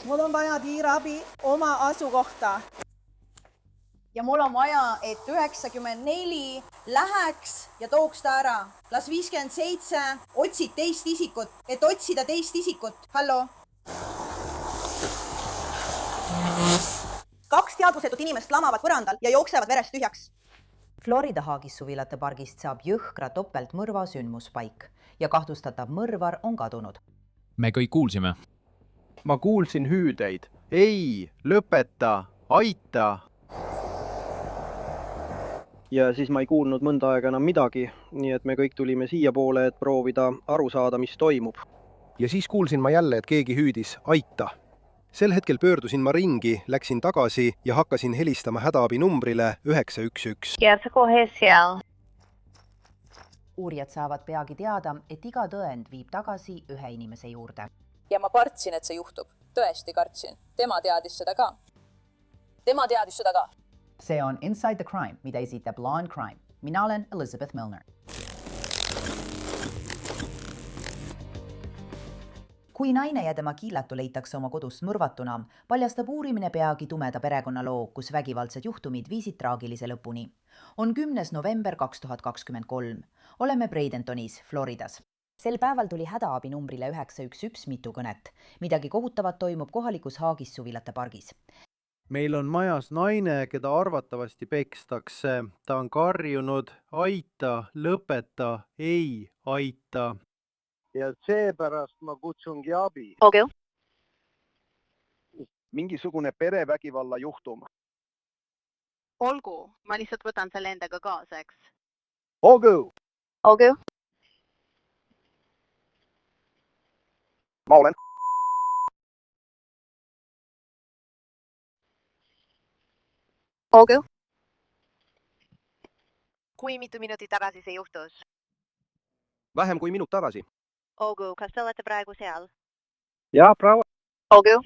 Mul on vaja kiirabi oma asukohta. Ja mul on vaja, et 94 läheks ja tooks ta ära. Las 57 otsid teist isikut, et otsida teist isikut. Hallo? 2 teadvusetut inimest lamavad põrandal ja jooksevad verest tühjaks. Florida Haagissuvilate pargist saab jõhkra topeltmõrva sündmuspaik ja kahtlustatav mõrvar on kadunud. Me kõik kuulsime. Ma kuulsin hüüdeid. Ei, lõpeta, aita! Ja siis ma ei kuulnud mõnda aega enam midagi, nii et me kõik tulime siia poole, et proovida aru saada, mis toimub. Ja siis kuulsin ma jälle, et keegi hüüdis aita. Sel hetkel pöördusin ma ringi, läksin tagasi ja hakkasin helistama hädaabi numbrile 911. Järsä kohe seal. Uurijad saavad peagi teada, et iga tõend viib tagasi ühe inimese juurde. Ja ma kartsin, et see juhtub. Tõesti kartsin. Tema teadis seda ka. See on Inside the Crime, mida esitab Law and Crime. Mina olen Elizabeth Milner. Kui naine ja tema kiilatu leitakse oma kodust mõrvatuna, paljastab uurimine peagi tumeda perekonnaloo, kus vägivaldsed juhtumid viisid traagilise lõpuni. On 10. november 2023. Oleme Bradentonis, Floridas. Sel päeval tuli hädaabi numbrile 911 mitu kõnet. Midagi kohutavat toimub kohalikus Haagissuvilate pargis. Meil on majas naine, keda arvatavasti pekstakse. Ta on karjunud, aita, lõpeta, ei, aita. Ja seepärast ma kutsungi abi. Okei. Mingisugune perevägivalla juhtum. Olgu, ma lihtsalt võtan selle endaga kaasa, eks. Olgu! Okei. Ma olen. Okei. Kui mitu minutit tagasi see juhtus? Vähem kui minut tagasi. Olgu, kas te olete praegu seal? Ja, praegu. Olgu.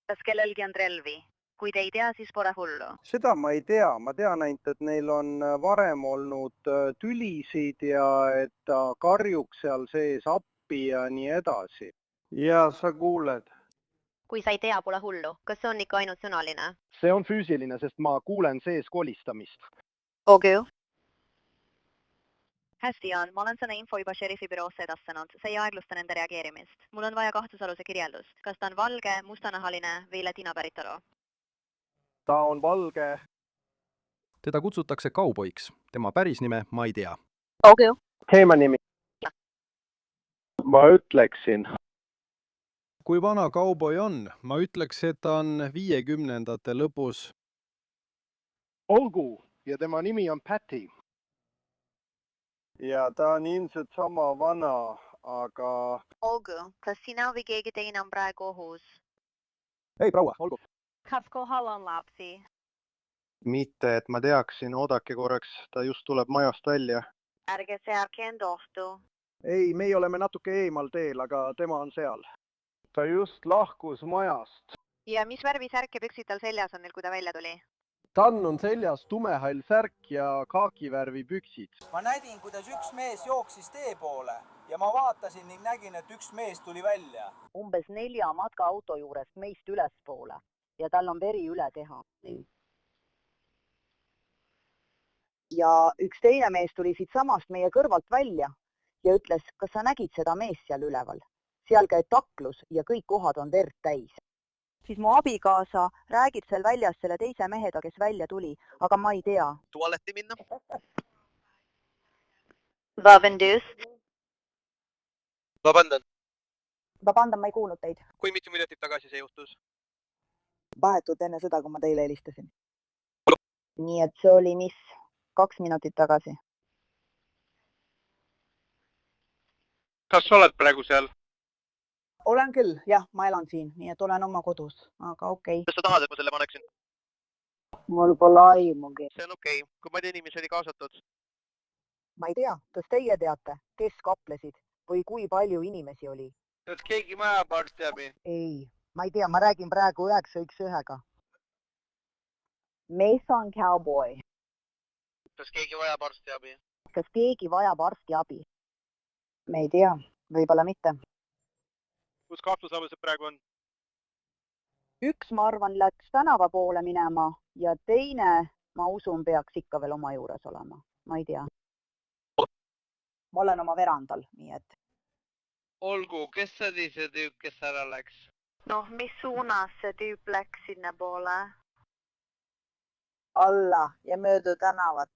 Kas kellelgi on relvi? Kui te ei tea, siis pole hullu. Seda ma ei tea. Ma tean ainult, et neil on varem olnud tülisid ja et ta karjuks seal sees appi ja nii edasi. Ja sa kuuled. Kui sa ei tea, pole hullu. Kas see on ikka ainult sõnaline? See on füüsiline, sest ma kuulen sees kolistamist. Okei. Hästi, Jaan. Ma olen selle info juba šerifi büroosse edastanud. See ei aeglusta nende reageerimist. Mul on vaja kahtlusaluse kirjeldust. Kas ta on valge, mustanahaline või Latina päritolu? Ta on valge. Teda kutsutakse kauboiks. Tema päris nime ma ei tea. Okei. Teema nimi. Ma ütleksin. Kui vana kauboi on? Ma ütleks, et ta on 50ndate lõpus. Olgu. Ja tema nimi on Patty. Ja ta on ilmselt sama vana, aga... Olgu, kas sina või keegi teine on praegu ohus? Ei, proua, olgu. Kas kohal on lapsi? Mitte, et ma teaksin, oodake korraks, ta just tuleb majast välja. Ärge sealgi end ohtu. Ei, meie oleme natuke eemal teel, aga tema on seal. Ta just lahkus majast. Ja mis värvi särk ja püksid tal seljas on neil, kui ta välja tuli? Tann on seljas tumehall särk ja kaakivärvi püksid. Ma nägin, kuidas üks mees jooksis tee poole ja ma vaatasin ning nägin, et üks mees tuli välja. Umbes 4 matkaauto juurest meist ülespoole ja tal on veri üle teha. Ja üks teine mees tuli siit samast meie kõrvalt välja ja ütles, kas sa nägid seda meest seal üleval? Seal käib taklus ja kõik kohad on verd täis. Siis mu abikaasa räägib seal väljas selle teise mehega, kes välja tuli, aga ma ei tea. Tualetti minna? Vabandust. Vabandan, ma ei kuulnud teid. Kui mitu minutit tagasi see juhtus? Vahetult enne seda, kui ma teile helistasin. Nii et see oli mis 2 minutit tagasi. Kas sa oled praegu seal? Olen küll, jah, ma elan siin, nii et olen oma kodus, aga okei. Kas sa tahad, et ma selle paneksin? Mul pole aimugi. See on okei. Kui palju inimesi oli kaasatud? Ma ei tea, kas teie teate, kes kaplesid või kui palju inimesi oli? Kas keegi vajab arstiabi? Ei, ma ei tea, ma räägin praegu 911-ga. Mason Cowboy. Kas keegi vajab arstiabi? Kas keegi vajab arstiabi? Me ei tea, võib-olla mitte. Kus kahtlusalused praegu on? üks, ma arvan, läks tänava poole minema ja teine, ma usun, peaks ikka veel oma juures olema. Ma ei tea. Ma olen oma verandal, nii et. Olgu, kes oli see tüüp, kes ära läks? Noh, mis suunas see tüüp läks sinna poole? Alla ja mööda tänavat.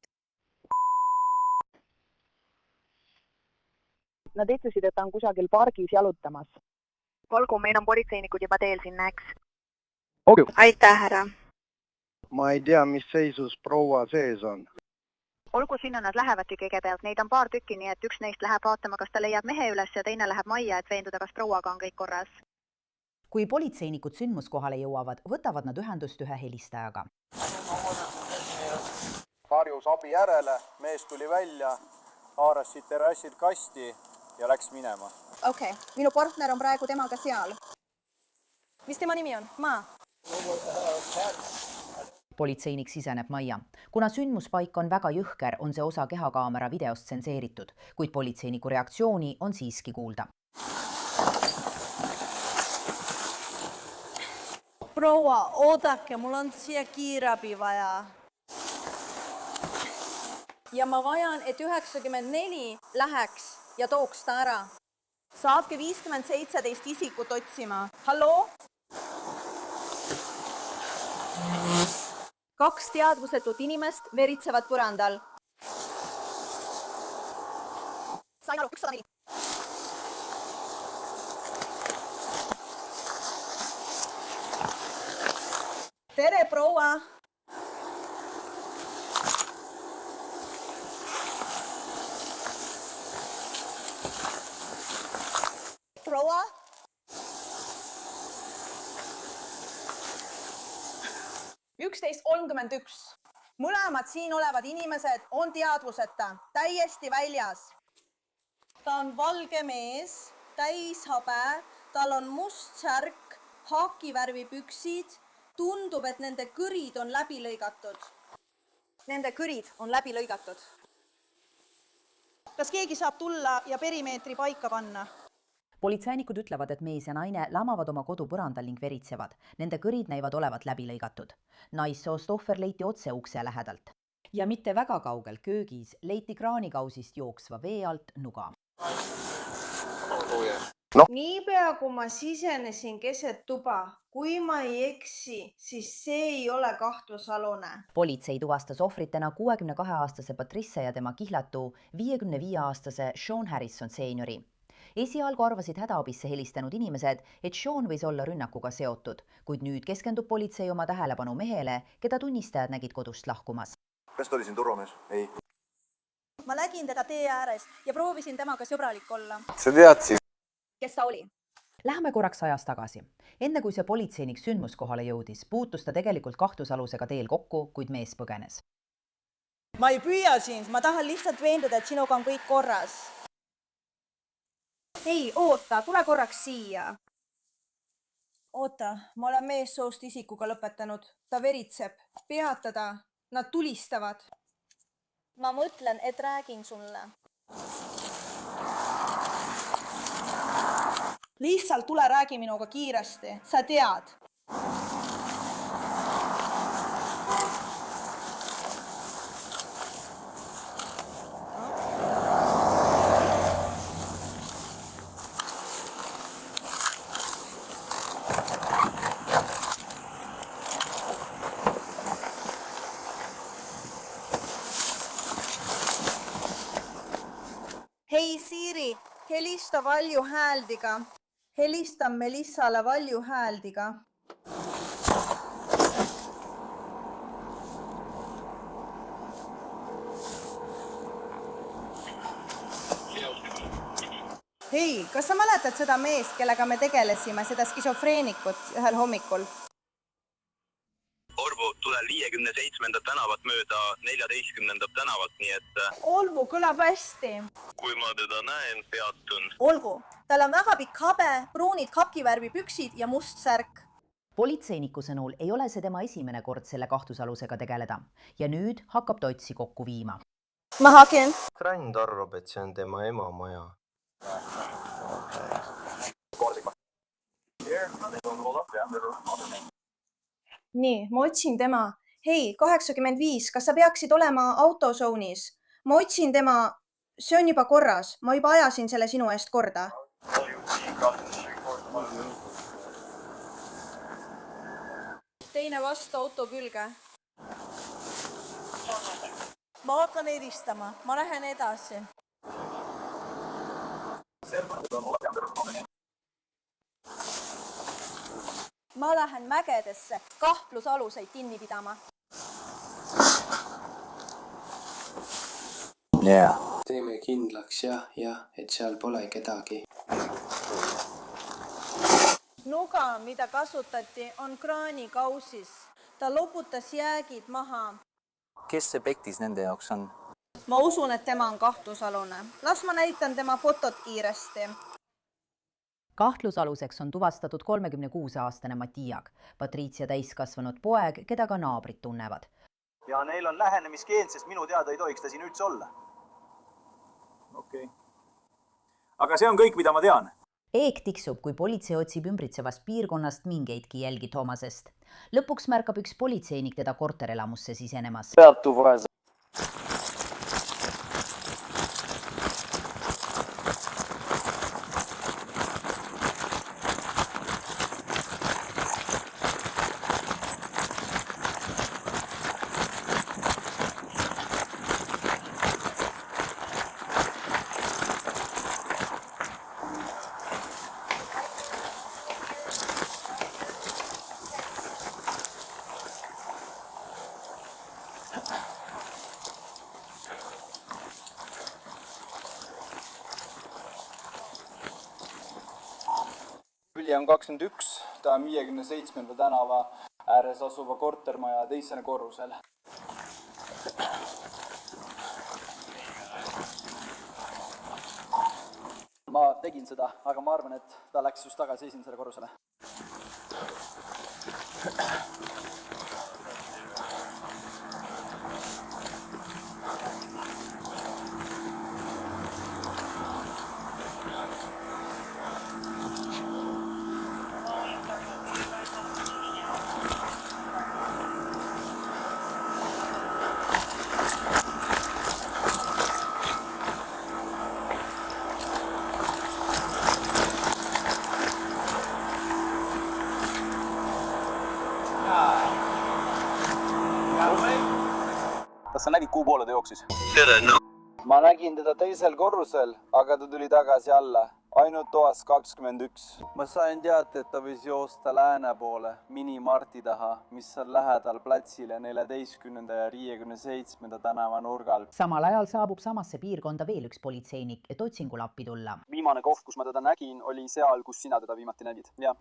Nad ütlesid, et ta on kusagil pargis jalutamas. Olgu, meil on politseinikud juba teel sinna, eks? Okay. Aitäh, härra. Ma ei tea, mis seisus proua sees on. Olgu, sinna nad lähevadki kõigepealt. Neid on paar tükki, nii et üks neist läheb vaatama, kas ta leiab mehe üles ja teine läheb majja, et veenduda, kas prouaga on kõik korras. Kui politseinikud sündmuskohale jõuavad, võtavad nad ühendust ühe helistajaga. Karjus abi järele, mees tuli välja, haaras siit terrassilt kasti ja läks minema. Okei, minu partner on praegu temaga seal. Mis tema nimi on? Ma. Politseinik siseneb majja. Kuna sündmuspaik on väga jõhker, on see osa kehakaamera videost tsenseeritud, kuid politseiniku reaktsiooni on siiski kuulda. Proua, oodake, mul on siia kiirabi vaja. Ja ma vajan, et 94 läheks ja tooks ta ära. Saatke 50-17 isikut otsima. Halloo? 2 teadvusetut inimest veritsevad põrandal. Sain aru, 104. Tere, proua! Proua? Üksteist 31. Mõlemad siin olevad inimesed on teadvuseta, täiesti väljas. Ta on valge mees, täis habe, tal on must särk, haakivärvi püksid, tundub, et nende kõrid on läbi lõigatud. Nende kõrid on läbi lõigatud. Kas keegi saab tulla ja perimeetri paika panna? Politseinikud ütlevad, et mees ja naine lamavad oma kodu põrandal ning veritsevad. Nende kõrid näivad olevat läbi lõigatud. Naissoost ohver leiti otse ukse lähedalt. Ja mitte väga kaugel köögis leiti kraanikausist jooksva vee alt nuga. No. Niipea, kui ma sisenesin keset tuba, kui ma ei eksi, siis see ei ole kahtlusalune. Politsei tuvastas ohvritena 62-aastase Patricia ja tema kihlatu 55-aastase Sean Harrison seeniori. Esialgu arvasid hädaabisse helistanud inimesed, et Sean võis olla rünnakuga seotud, kuid nüüd keskendub politsei oma tähelepanu mehele, keda tunnistajad nägid kodust lahkumas. Kas ta oli siin turvamees? Ei. Ma nägin teda tee ääres ja proovisin temaga sõbralik olla. Sa teadsid? Kes ta oli? Lähme korraks ajas tagasi. Enne kui see politseinik sündmuskohale jõudis, puutus ta tegelikult kahtlusalusega teel kokku, kuid mees põgenes. Ma ei püüa sind, ma tahan lihtsalt veenduda, et sinuga on kõik korras. Ei, oota, tule korraks siia. Oota, ma olen meessoost isikuga lõpetanud. Ta veritseb. Peatada. Nad tulistavad. Ma mõtlen, et räägin sulle. Lihtsalt tule räägi minuga kiiresti. Sa tead. Hei Siiri, helista valju hääldiga. Helistan Melissale valju hääldiga. Hei, kas sa mäletad seda meest, kellega me tegelesime, seda skisofreenikut ühel hommikul? Orvu, tulen 57. tänavat mööda 14. tänavat, nii et... Olgu, kõlab hästi. Kui ma teda näen, peatun. Olgu, tal on väga pikk habe, pruunid kakivärvi püksid ja must särk. Politseiniku sõnul ei ole see tema esimene kord selle kahtlusalusega tegeleda ja nüüd hakkab ta otsi kokku viima. Ma haken. Grand arvab, et see on tema ema maja. nii, ma otsin tema. Hei, 85, kas sa peaksid olema autozoonis? Ma otsin tema, see on juba korras. Ma juba ajasin selle sinu eest korda. Teine vastu auto külge. Ma hakkan edistama. Ma lähen edasi. Ma lähen mägedesse kahtlusaluseid kinni pidama. Teeme kindlaks et seal pole kedagi. Nuga, mida kasutati, on kraanikausis. Ta loputas jäägid maha. Kes see pektis nende jaoks on? Ma usun, et tema on kahtlusalune. Las ma näitan tema fotot kiiresti. Kahtlusaluseks on tuvastatud 36-aastane Matijak, Patricia täiskasvanud poeg, keda ka naabrid tunnevad. Ja neil on lähenemiskeeld, sest minu teada ei tohiks ta siin üldse olla. Okei. Aga see on kõik, mida ma tean. Eek tiksub, kui politsei otsib ümbritsevast piirkonnast mingeidki jälgi Toomasest. Lõpuks märkab üks politseinik teda korterelamusse sisenemas. Hülje on 21, ta on 57. tänava ääres asuva kortermaja teisel korrusel. Ma tegin seda, aga ma arvan, et ta läks just tagasi esimesele korrusele. Kas sa nägid, kuhu poole ta jooksis? Ma nägin teda teisel korrusel, aga ta tuli tagasi alla. Ainult toas 21. Ma sain teada, et ta võis joosta lääne poole minimarti taha, mis on lähedal platsile 14. ja 57. tänava nurgal. Samal ajal saabub samasse piirkonda veel üks politseinik, et otsingul appi tulla. Viimane koht, kus ma teda nägin, oli seal, kus sina teda viimati nägid. Ja.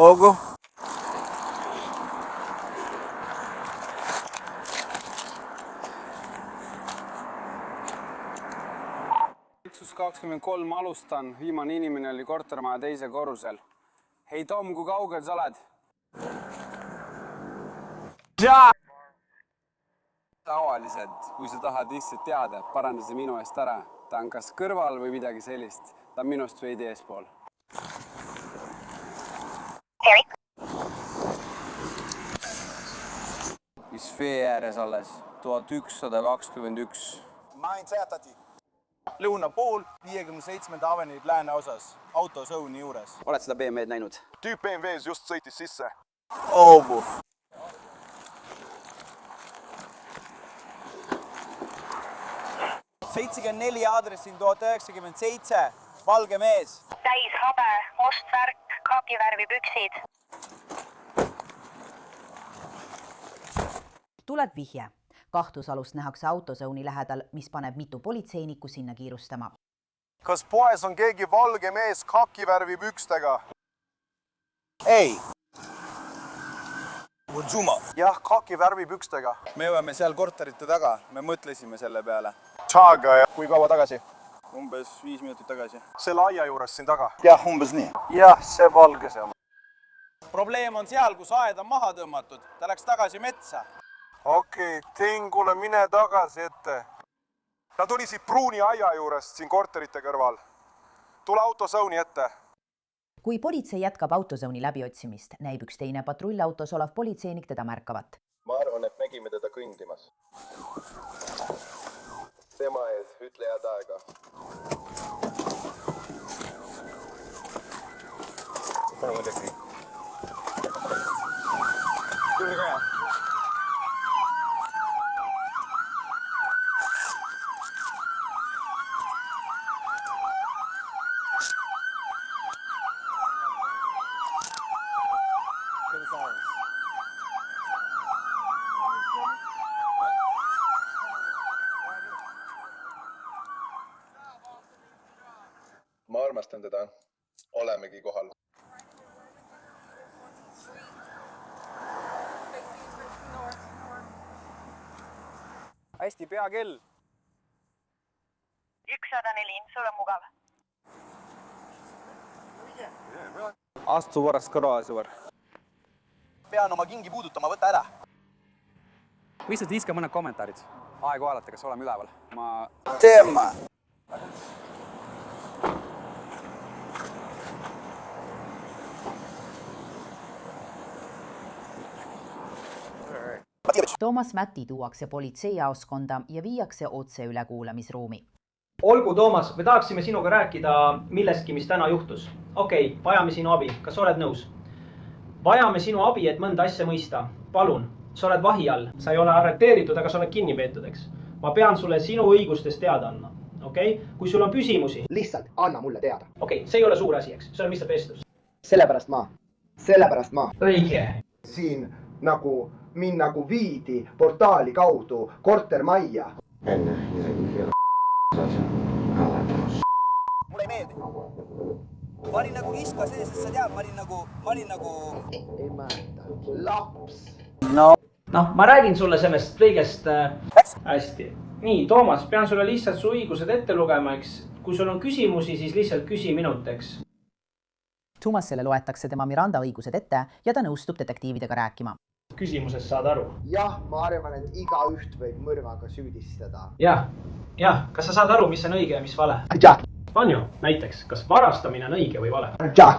Ogo. Üksus 23 alustan, viimane inimene oli kortermaja teisel korrusel. Hei Tom, kui kaugel sa oled? Tavaliselt, kui sa tahad lihtsalt teada, paranda see minu eest ära. Ta on kas kõrval või midagi sellist. Ta on minust veidi eespool. Mis vee ääres alles? 1121. Main teatati. Lõuna pool, 57. avenid lääne osas, autozooni juures. Oled seda BMW-d näinud? Tüüp BMW-s just sõitis sisse. Oobu. ...74 aadressin 1097, valge mees. Täis habe, must värk, kaakivärvi püksid. Tuleb vihje. Kahtlusalust nähakse autozooni lähedal, mis paneb mitu politseinikku sinna kiirustama. Kas poes on keegi valge mees kaakivärvi pükstega? Ei. Zuma. Jah, kaakivärvi pükstega. Me jõuame seal korterite taga. Me mõtlesime selle peale. Tšaaga ja... Kui kaua tagasi? Umbes 5 minutit tagasi. Selle aia juures siin taga? Jah, umbes nii. Jah, see valge see on. probleem on seal, kus aed on maha tõmmatud. Ta läks tagasi metsa. Okei, Tingule mine tagasi ette. Ta tuli siit pruuni aia juurest siin korterite kõrval. Tule autosauni ette. Kui politsei jätkab autosauni läbiotsimist, näib üks teine patrullautos olev politseinik teda märkavat. Ma arvan, et nägime teda kõndimas. Tema ees, ütle head aega. Tule ka. Ma armastan teda. Olemegi kohal. Hästi, pea kell. 104, sul on mugav. Astu varast kõrvale, sõber. Pean oma kingi puudutama, võta ära. Lihtsalt viska mõned kommentaarid. Aegu vaadata, kas oleme üleval. Teema. Toomas Mäti tuuakse politseijaoskonda ja viiakse otse ülekuulamisruumi. Olgu, Toomas, me tahaksime sinuga rääkida millestki, mis täna juhtus. Okei, vajame sinu abi. Kas oled nõus? Vajame sinu abi, et mõnda asja mõista. Palun, sa oled vahi all. Sa ei ole arreteeritud, aga sa oled kinni peetud, eks. Ma pean sulle sinu õigustest teada andma. Okei? Kui sul on küsimusi... Lihtsalt anna mulle teada. Okei, see ei ole suur asi, eks. See on lihtsalt vestlus. Sellepärast ma. Õige. Siin nagu minna nagu viidi portaali kaudu kortermajja. Enne isegi Mulle ei meeldi. Ma olin nagu kiska sees, sest sa tead, ma olin nagu... Laps. Noh, ma räägin sulle sellest kõigest hästi. Nii, Toomas, pean sulle lihtsalt su õigused ette lugema, eks. Kui sul on küsimusi, siis lihtsalt küsi minuteks. Toomasele loetakse tema Miranda õigused ette ja ta nõustub detektiividega rääkima. Küsimusest saad aru? Jah, ma arvan, et iga üht võib mõrvaga süüdistada. Jah. Kas sa saad aru, mis on õige ja mis vale? Jah. On ju, näiteks, kas varastamine on õige või vale? Jah.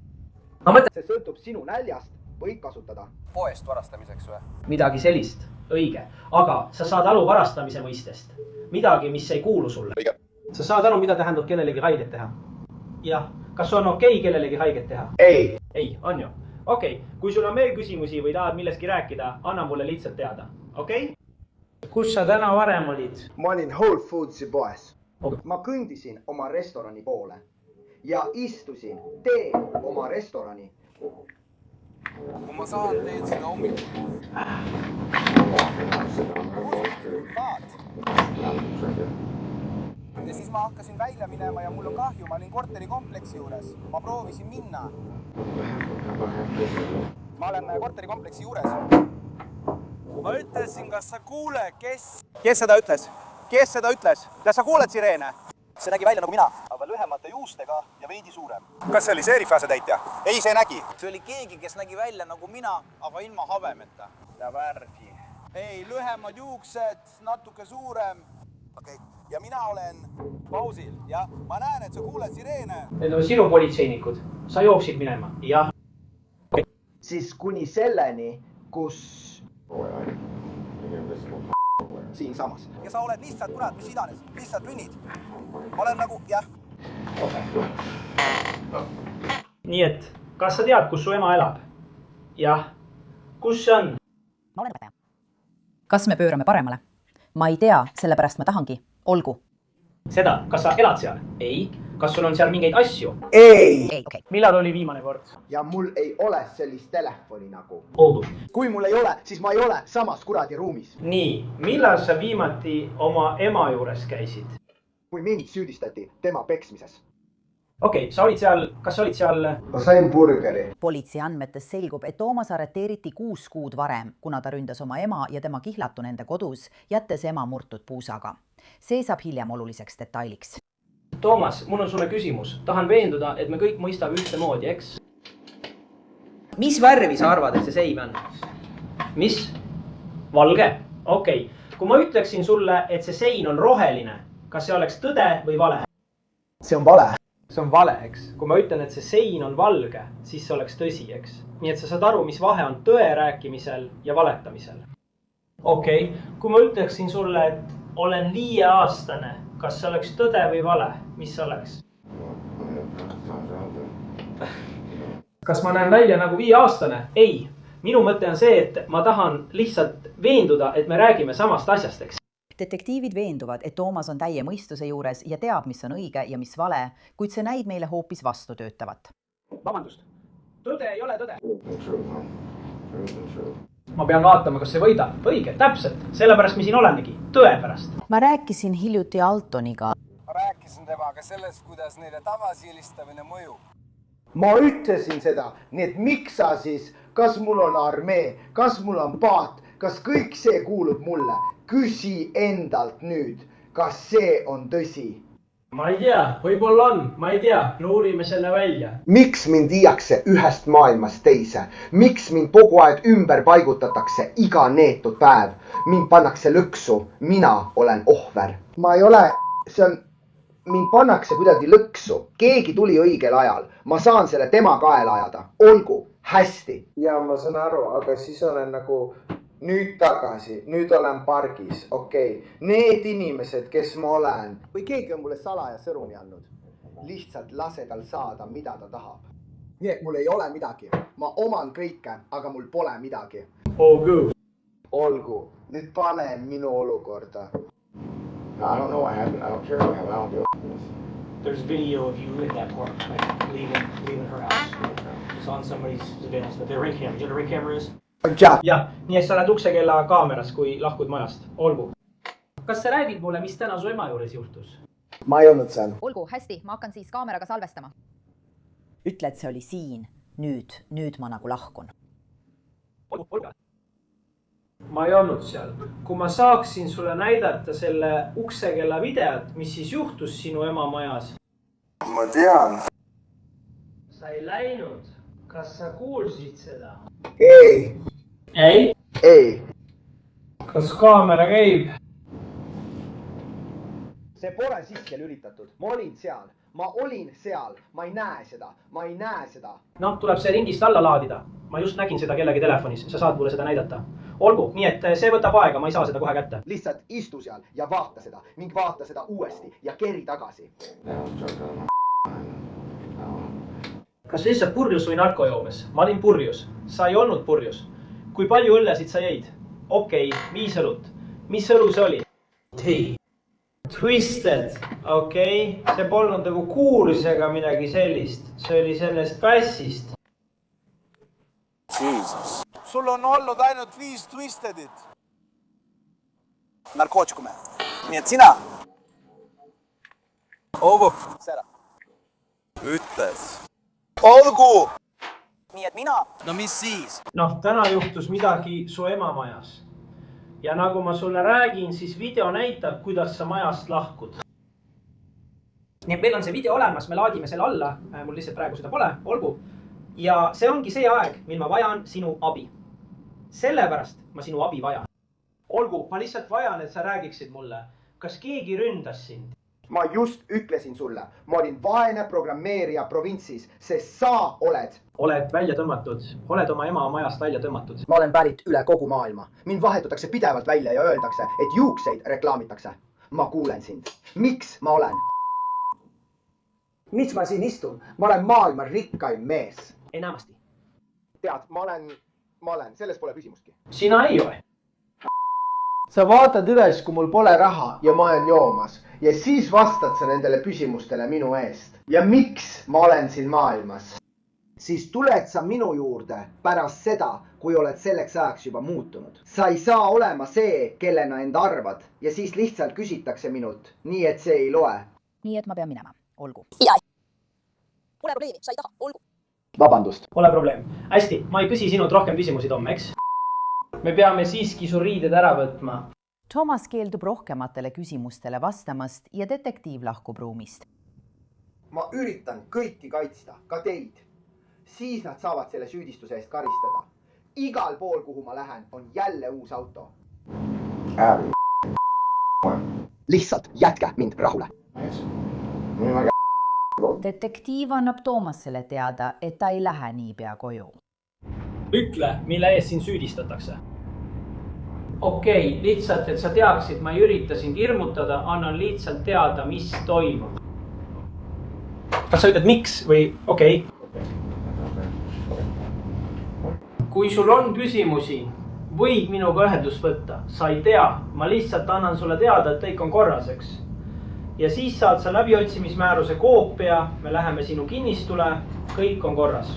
See sõltub sinu näljast, võid kasutada. Poest varastamiseks või? Midagi sellist, õige. Aga sa saad aru varastamise mõistest. Midagi, mis ei kuulu sulle. Õige. Sa saad aru, mida tähendab kellelegi haiget teha? Jah. Kas on okei kellelegi haiget teha? Ei. Ei, on ju. Okei, kui sul on veel küsimusi või tahad millestki rääkida, anna mulle lihtsalt teada. Okei? Kus sa täna varem olid? Ma olin Whole Foodsi poes. Ma kõndisin oma restorani poole ja istusin teel oma restorani. Kui ma saan, teen seda hommikul. Ja siis ma hakkasin välja minema ja mul on kahju, ma olin korterikompleksi juures. Ma proovisin minna. Ma olen korterikompleksi juures. Ma ütlesin, kas sa kuule, kes seda ütles? Kes seda ütles? Kas sa kuuled sireene? See nägi välja nagu mina, aga lühemate juustega ja veidi suurem. Kas see oli seerifi asetäitja? Ei, see nägi. See oli keegi, kes nägi välja nagu mina, aga ilma habemeta. Ja värvi. Ei, lühemad juuksed, natuke suurem. Okei. Ja mina olen pausil ja ma näen, et sa kuuled sireene. Need on sinu politseinikud. Sa jooksid minema. Jah. Siis kuni selleni, kus... Siin samas. Ja sa oled lihtsalt, kurat, mis iganes. Lihtsalt rünnid. Ma olen nagu, jah. Nii et, kas sa tead, kus su ema elab? Jah. Kus see on? Ma olen õpetaja. Kas me pöörame paremale? Ma ei tea, sellepärast ma tahangi. Olgu. Seda, kas sa elad seal? Ei. Kas sul on seal mingeid asju? Ei. Okay. Millal oli viimane kord? Ja mul ei ole sellist telefoni nagu. Olgu. Kui mul ei ole, siis ma ei ole samas kuradi ruumis. Nii, millal sa viimati oma ema juures käisid? Kui mind süüdistati tema peksmises. Okei, kas sa olid seal... Ma sain burgeri. Politsei andmetes selgub, et Toomas arreteeriti 6 kuud varem, kuna ta ründas oma ema ja tema kihlatu nende kodus, jättes ema murtud puusaga. See saab hiljem oluliseks detailiks. Toomas, mul on sulle küsimus. Tahan veenduda, et me kõik mõistab ühtemoodi, eks? Mis värvi sa arvad, et see seim on? Mis? Valge? Okei. Kui ma ütleksin sulle, et see sein on roheline, kas see oleks tõde või vale? See on vale. See on vale, eks. Kui ma ütlen, et see sein on valge, siis see oleks tõsi, eks. Nii et sa saad aru, mis vahe on tõe rääkimisel ja valetamisel. Okei. Kui ma ütleksin sulle, et olen 5-aastane, kas see oleks tõde või vale? Mis see oleks? Kas ma näen välja nagu 5-aastane? Ei. Minu mõte on see, et ma tahan lihtsalt veenduda, et me räägime samast asjast, eks. Detektiivid veenduvad, et Toomas on täie mõistuse juures ja teab, mis on õige ja mis vale, kuid see näib meile hoopis vastu töötavat. Vabandust. Tõde ei ole tõde. Ma pean vaatama, kas see võidab. Õige, täpselt. Sellepärast me siin olemegi. Tõe pärast. Ma rääkisin hiljuti Altoniga. Ma rääkisin temaga sellest, kuidas neile tagasihelistamine mõjub. Ma ütlesin seda, nii et miks sa siis, kas mul on armee, kas mul on paat, kas kõik see kuulub mulle? Küsi endalt nüüd, kas see on tõsi? Ma ei tea, võib-olla on, ma ei tea, uurime selle välja. Miks mind viiakse ühest maailmast teise? Miks mind kogu aeg ümber paigutatakse iga neetud päev? Mind pannakse lõksu, mina olen ohver. Ma ei ole, see on... Mind pannakse kuidagi lõksu. Keegi tuli õigel ajal. Ma saan selle tema kaela ajada. Olgu, hästi. Ja ma saan aru, aga siis olen nagu nüüd tagasi. Nüüd olen pargis. Okei. Need inimesed, kes ma olen. Või keegi on mulle salaja sõnumi andnud. Lihtsalt lase tal saada, mida ta tahab. Nii et mul ei ole midagi. Ma oman kõike, aga mul pole midagi. Olgu. Nüüd pane minu olukorda. I don't know what happened. I don't care what happened. I don't do it. There's video of you at that park, like leaving her house. It's on somebody's surveillance. The ring camera. You know what a ring camera is? Jah, nii et sa oled uksekella kaameras, kui lahkud majast. Olgu. Kas sa räägid mulle, mis täna su ema juures juhtus? Ma ei olnud seal. Olgu, hästi, ma hakkan siis kaameraga salvestama. Ütle, et see oli siin. Nüüd ma nagu lahkun. Olgu. Ma ei olnud seal. Kui ma saaksin sulle näidata selle uksekella videot, mis siis juhtus sinu ema majas? Ma tean. Sa ei läinud. Kas sa kuulsid seda? Ei. Ei? Ei. Kas kaamera käib? See pole sisse lülitatud. Ma olin seal. Ma olin seal. Ma ei näe seda. Ma ei näe seda. No, tuleb see ringist alla laadida. Ma just nägin seda kellegi telefonis. Sa saad mulle seda näidata. Olgu, nii et see võtab aega, ma ei saa seda kohe kätte. Lihtsalt istu seal ja vaata seda ning vaata seda uuesti ja keri tagasi. Kas lihtsalt purjus või narkojoomes? Ma olin purjus. Sa ei olnud purjus. Kui palju õllesid sa jäid? Okei, 5 õlut. Mis õlu see oli? Tea. Twisted. Okei. See polnud nagu kuursega midagi sellist. See oli sellest kassist. Jesus. Sul on olnud ainult 5 twistedit. Narkootikume. Nii et sina. Olgu. Seda. Ütles. Olgu. Nii et mina. No mis siis? Noh, täna juhtus midagi su ema majas. Ja nagu ma sulle räägin, siis video näitab, kuidas sa majast lahkud. Nii et meil on see video olemas, me laadime selle alla. Mul lihtsalt praegu seda pole. Olgu. Ja see ongi see aeg, mil ma vajan sinu abi. Sellepärast ma sinu abi vajan. Olgu, ma lihtsalt vajan, et sa räägiksid mulle. Kas keegi ründas sind? Ma just ütlesin sulle. Ma olin vaene programmeerija provintsis, sest sa oled. Oled välja tõmmatud. Oled oma ema majast välja tõmmatud. Ma olen pärit üle kogu maailma. Mind vahetatakse pidevalt välja ja öeldakse, et juukseid reklaamitakse. Ma kuulen sind. Miks ma olen? Miks ma siin istun? Ma olen maailma rikkaim mees. Enamasti. Tead, ma olen, selles pole küsimustki. Sina ei ole. Sa vaatad üles, kui mul pole raha ja ma olen joomas ja siis vastad sa nendele küsimustele minu eest. Ja miks ma olen siin maailmas? Siis tuled sa minu juurde pärast seda, kui oled selleks ajaks juba muutunud. Sa ei saa olema see, kellena end arvad ja siis lihtsalt küsitakse minult, nii et see ei loe. Nii et ma pean minema. Olgu. Pole probleemi, sa ei taha. Olgu. Vabandust. Pole probleem. Hästi, ma ei küsi sinult rohkem küsimusi, Tom, eks? Me peame siiski su riided ära võtma. Thomas keeldub rohkematele küsimustele vastamast ja detektiiv lahkub ruumist. Ma üritan kõiki kaitsta, ka teid. siis nad saavad selle süüdistuse eest karistada. Igal pool, kuhu ma lähen, on jälle uus auto. Lihtsalt jätke mind rahule. Detektiiv annab Toomasele teada, et ta ei lähe niipea koju. Ütle, mille eest sind süüdistatakse. Okei, lihtsalt, et sa teaksid, ma ei ürita sind hirmutada, annan lihtsalt teada, mis toimub. Kas sa ütled miks või okei? Kui sul on küsimusi, võid minuga ühendust võtta. Sa ei tea, ma lihtsalt annan sulle teada, et kõik on korraseks. Ja siis saad sa läbiotsimismääruse koopia, me läheme sinu kinnistule, kõik on korras.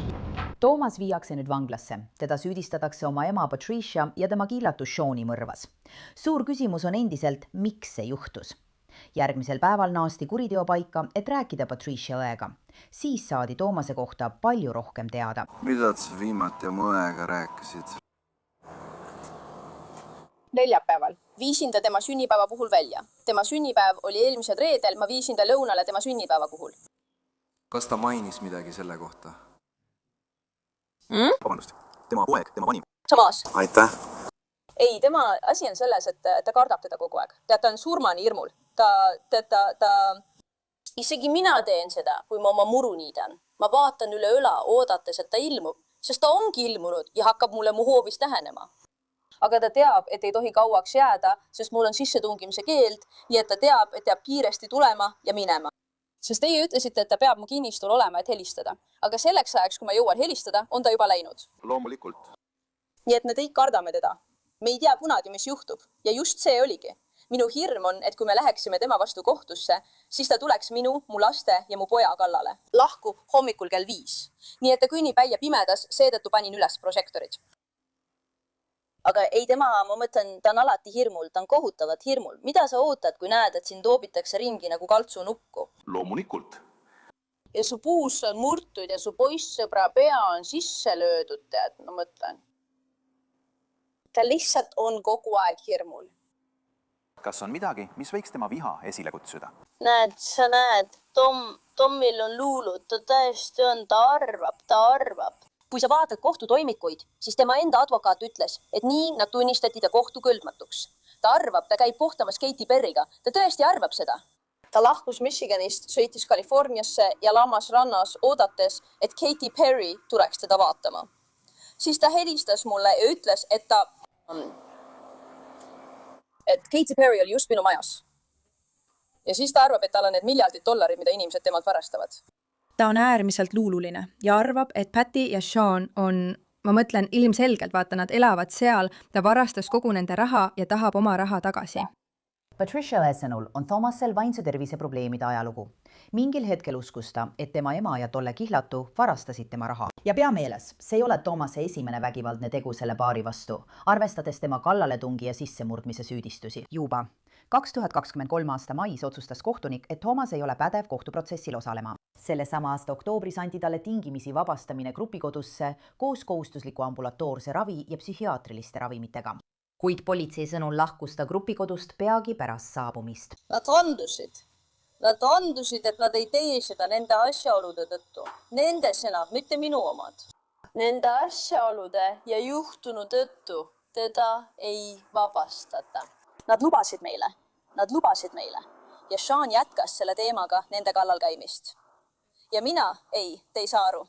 Toomas viiakse nüüd vanglasse. Teda süüdistatakse oma ema Patricia ja tema kiilatu Seani mõrvas. Suur küsimus on endiselt, miks see juhtus. Järgmisel päeval naasti kuriteopaika, et rääkida Patricia õega. Siis saadi Toomase kohta palju rohkem teada. Mida sa viimati oma õega rääkisid? Neljapäeval. Viisin ta tema sünnipäeva puhul välja. Tema sünnipäev oli eelmisel reedel, ma viisin ta lõunale tema sünnipäeva puhul. Kas ta mainis midagi selle kohta? Vabandust, tema poeg, tema vanim. Samas. Aitäh. Ei, tema asi on selles, et ta kardab teda kogu aeg. Ta on surmani hirmul. Isegi mina teen seda, kui ma oma muru niidan. Ma vaatan üle õla, oodates, et ta ilmub, sest ta ongi ilmunud ja hakkab mulle mu hoovis tähenema. Aga ta teab, et ei tohi kauaks jääda, sest mul on sissetungimise keeld, nii et ta teab, et peab kiiresti tulema ja minema. Sest teie ütlesite, et ta peab mu kinnistul olema, et helistada. Aga selleks ajaks, kui ma jõuan helistada, on ta juba läinud. Loomulikult. Nii et me kõik kardame teda. Me ei tea kunagi, mis juhtub. Ja just see oligi. Minu hirm on, et kui me läheksime tema vastu kohtusse, siis ta tuleks minu, mu laste ja mu poja kallale. Lahkub hommikul kell 5. Nii et ta kõnnib välja pimedas, seetõttu panin üles prožektorid. Aga ei tema, ma mõtlen, ta on alati hirmul, ta on kohutavat hirmul. Mida sa ootad, kui näed, et sind toobitakse ringi nagu kaltsu nukku? Loomulikult. Ja su puus on murtud ja su poissõbra pea on sisse löödud, tead, ma mõtlen. Ta lihtsalt on kogu aeg hirmul. Kas on midagi, mis võiks tema viha esile kutsuda? Näed, sa näed, Tommil on luulud, ta tõesti on, ta arvab. Kui sa vaatad kohtutoimikuid, siis tema enda advokaat ütles, et nii nad tunnistati ta kohtukõlbmatuks. Ta arvab, ta käib kohtamas Katy Perryga. Ta tõesti arvab seda. Ta lahkus Michiganist, sõitis Kaliforniasse ja lammas rannas oodates, et Katy Perry tuleks teda vaatama. Siis ta helistas mulle ja ütles, et Katy Perry oli just minu majas. Ja siis ta arvab, et tal on need miljardid $, mida inimesed temalt varastavad. Ta on äärmiselt luululine ja arvab, et Patty ja Sean on, ma mõtlen, ilmselgelt, vaata, nad elavad seal, ta varastas kogu nende raha ja tahab oma raha tagasi. Patricia sõnul on Thomasel vaimse tervise probleemide ajalugu. Mingil hetkel uskus ta, et tema ema ja tolle kihlatu varastasid tema raha. Ja pea meeles, see ei ole Thomase esimene vägivaldne tegu selle paari vastu, arvestades tema kallaletungi ja sissemurdmise süüdistusi. Juba 2023 aasta mais otsustas kohtunik, et Thomas ei ole pädev kohtuprotsessil osalema. Selle sama aasta oktoobris anti talle tingimisi vabastamine grupikodusse koos kohustusliku ambulatoorse ravi ja psühhiaatriliste ravimitega. Kuid politsei sõnul lahkus ta grupikodust peagi pärast saabumist. Nad andusid, et nad ei tee seda nende asjaolude tõttu. Nende sõnad, mitte minu omad. Nende asjaolude ja juhtunu tõttu teda ei vabastata. Nad lubasid meile. Ja Sean jätkas selle teemaga nende kallal käimist. Ja mina, te ei saa aru.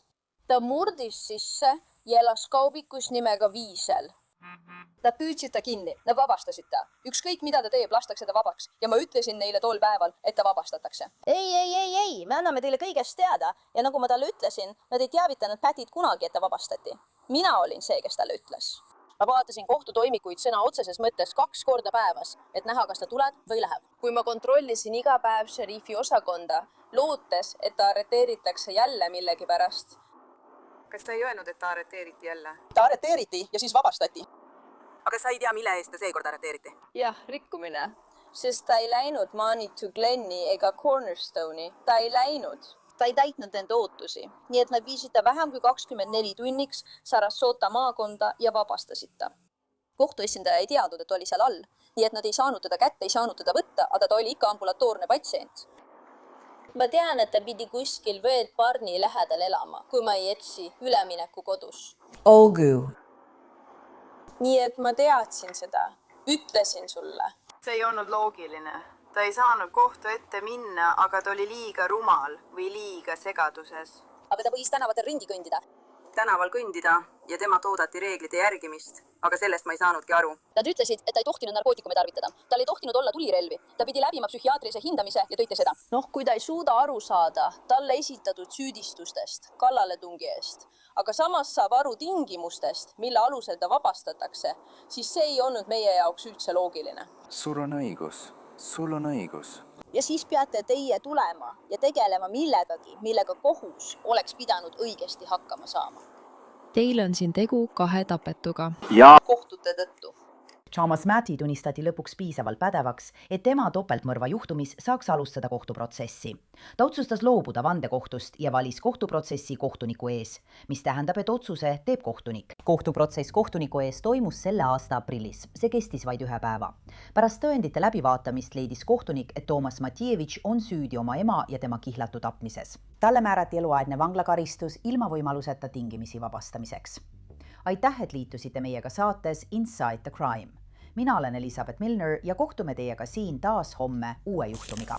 Ta murdis sisse ja elas kaubikus nimega Viisel. Nad püüdsid ta kinni, nad vabastasid ta. Ükskõik mida ta teeb, lastakse ta vabaks. Ja ma ütlesin neile tol päeval, et ta vabastatakse. Ei, me anname teile kõigest teada. Ja nagu ma talle ütlesin, nad ei teavitanud Patit kunagi, et ta vabastati. Mina olin see, kes talle ütles. Ma vaatasin kohtutoimikuid sõna otseses mõttes 2 korda päevas, et näha, kas ta tuleb või läheb. Kui ma kontrollisin iga päev šerifi osakonda, lootes, et ta arreteeritakse jälle millegi pärast. Kas ta ei öelnud, et ta arreteeriti jälle? Ta arreteeriti ja siis vabastati. Aga sa ei tea, mille eest ta seekord arreteeriti? Jah, rikkumine. Sest ta ei läinud Money to Glenni ega Cornerstone'i. Ta ei läinud. Ta ei täitnud nende ootusi. Nii et nad viisid ta vähem kui 24 tunniks Sarasota maakonda ja vabastasid ta. Kohtuesindaja ei teadnud, et oli seal all. Nii et nad ei saanud teda kätte, ei saanud teda võtta, aga ta oli ikka ambulatoorne patsient. Ma tean, et ta pidi kuskil Vööd Barni lähedal elama, kui ma ei etsi, ülemineku kodus. Olgu. Nii et ma teadsin seda. Ütlesin sulle. See ei olnud loogiline. Ta ei saanud kohtu ette minna, aga ta oli liiga rumal või liiga segaduses. Aga ta võis tänavatel ringi kõndida. Tänaval kõndida ja tema toodati reeglite järgimist, aga sellest ma ei saanudki aru. Nad ütlesid, et ta ei tohtinud narkootikume tarvitada. Tal ei tohtinud olla tulirelvi. Ta pidi läbima psühhiaatrilise hindamise ja tõite seda. Kui ta ei suuda aru saada talle esitatud süüdistustest, kallaletungi eest, aga samas saab aru tingimustest, mille alusel ta vabastatakse, siis see ei olnud meie jaoks üldse loogiline. Sul on õigus. Sul on õigus. Ja siis peate teie tulema ja tegelema millegagi, millega kohus oleks pidanud õigesti hakkama saama. Teil on siin tegu 2 tapetuga. Kohtute tõttu. Thomas Matty tunnistati lõpuks piisavalt pädevaks, et tema topeltmõrva juhtumis saaks alustada kohtuprotsessi. Ta otsustas loobuda vandekohtust ja valis kohtuprotsessi kohtuniku ees, mis tähendab, et otsuse teeb kohtunik. Kohtuprotsess kohtuniku ees toimus selle aasta aprillis. See kestis vaid 1 päeva. Pärast tõendite läbivaatamist leidis kohtunik, et Toomas Matjevitš on süüdi oma ema ja tema kihlatu tapmises. Talle määrati eluaegne vanglakaristus ilma võimaluseta tingimisi vabastamiseks. Aitäh, et liitusite meiega saates Inside the Crime. Mina olen Elizabeth Milner ja kohtume teiega siin taas homme uue juhtumiga.